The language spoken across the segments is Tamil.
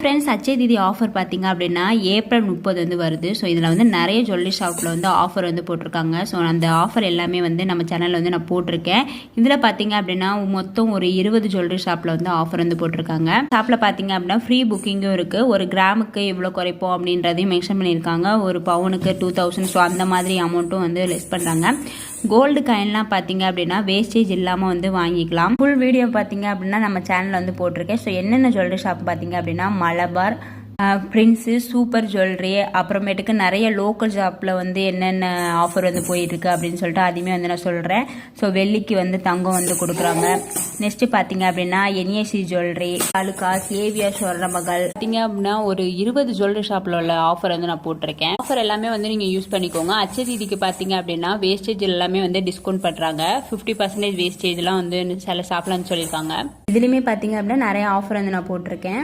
ஃப்ரெண்ட்ஸ், அச்சய தீதி ஆஃபர் பார்த்தீங்க அப்படின்னா ஏப்ரல் 30 வந்து வருது. ஸோ இதில் வந்து நிறைய ஜுவல்லரி ஷாப்பில் வந்து ஆஃபர் வந்து போட்டிருக்காங்க. ஸோ அந்த ஆஃபர் எல்லாமே வந்து நம்ம சேனலில் வந்து நான் போட்டிருக்கேன். இதில் பார்த்தீங்க அப்படின்னா மொத்தம் ஒரு 20 ஜுவல்லரி ஷாப்பில் வந்து ஆஃபர் வந்து போட்டிருக்காங்க. ஷாப்பில் பார்த்தீங்க அப்படின்னா ஃப்ரீ புக்கிங்கும் இருக்குது. ஒரு கிராமுக்கு இவ்வளோ குறைப்போம் அப்படின்றதையும் மென்ஷன் பண்ணியிருக்காங்க. ஒரு பவுனுக்கு 2000. ஸோ அந்த மாதிரி அமௌண்ட்டும் வந்து லெஸ் பண்ணுறாங்க. கோல்டு காயின்லாம் பார்த்தீங்க அப்படின்னா வேஸ்டேஜ் இல்லாமல் வந்து வாங்கிக்கலாம். ஃபுல் வீடியோ பார்த்தீங்க அப்படின்னா நம்ம சேனலில் வந்து போட்டிருக்கேன். ஸோ என்னென்ன ஜுவல்லரி ஷாப் பார்த்தீங்க அப்படின்னா மலபார், பிரின்ஸு, சூப்பர் ஜுவல்லரி, அப்புறமேட்டுக்கு நிறைய லோக்கல் ஷாப்பில் வந்து என்னென்ன ஆஃபர் வந்து போயிட்டுருக்கு அப்படின்னு சொல்லிட்டு அதையுமே வந்து நான் சொல்கிறேன். ஸோ வெள்ளிக்கு வந்து தங்கம் வந்து கொடுக்குறாங்க. நெக்ஸ்ட்டு பார்த்தீங்க அப்படின்னா என்ஏசி ஜுவல்லரி, அலுகாஸ், ஏவிஆர் சொர்ணமகள் பார்த்தீங்க அப்படின்னா ஒரு 20 ஜுவல்லரி ஷாப்பில் உள்ள ஆஃபர் வந்து நான் போட்டிருக்கேன். ஆஃபர் எல்லாமே வந்து நீங்கள் யூஸ் பண்ணிக்கோங்க. அச்சய தீதிக்கு பார்த்தீங்க அப்படின்னா வேஸ்டேஜ் எல்லாமே வந்து டிஸ்கவுண்ட் பண்ணுறாங்க. 50% வேஸ்டேஜ்லாம் வந்து சில ஷாப்பில் வந்து சொல்லியிருக்காங்க. இதுலேயுமே பார்த்தீங்க அப்படின்னா நிறைய ஆஃபர் வந்து நான் போட்டிருக்கேன்.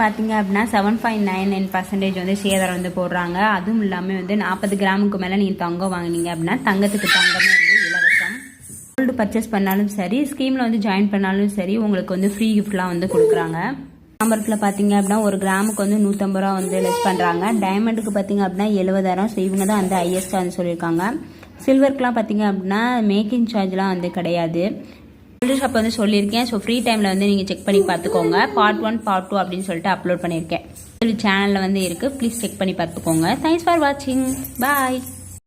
பார்த்தீங்க அப்படின்னா 7.99% வந்து சேதாரம் வந்து போடுறாங்க. அதுவும் இல்லாமல் வந்து 40 கிராமுக்கு மேலே நீங்கள் தங்கம் வாங்கினீங்க அப்படின்னா தங்கத்துக்கு தங்கமே வந்து இலவசம். கோல்டு பர்ச்சேஸ் பண்ணாலும் சரி, ஸ்கீமில் வந்து ஜாயின் பண்ணாலும் சரி, உங்களுக்கு வந்து ஃப்ரீ கிஃப்ட்லாம் வந்து கொடுக்குறாங்க. தாம்பரத்தில் பார்த்தீங்க அப்படின்னா ஒரு கிராமுக்கு வந்து 150 ரூபா வந்து லெஸ் பண்ணுறாங்க. டைமண்டுக்கு பார்த்தீங்க அப்படின்னா 70,000. ஸோ இவங்க தான் வந்து ஹையஸ்ட்டாக வந்து சொல்லியிருக்காங்க. சில்வருக்குலாம் பார்த்தீங்க அப்படின்னா மேக்கிங் சார்ஜ்லாம் வந்து கிடையாது. ஜுவல்லரி ஷாப் வந்து சொல்லியிருக்கேன். ஸோ ஃப்ரீ டைமில் வந்து நீங்கள் செக் பண்ணி பார்த்துக்கோங்க. பார்ட் 1 பார்ட் 2 அப்படின்னு சொல்லிட்டு அப்லோட் பண்ணியிருக்கேன். சேனலில் வந்து இருக்குது. ப்ளீஸ் செக் பண்ணி பார்த்துக்கோங்க. தேங்க்ஸ் ஃபார் வாட்சிங். பாய்.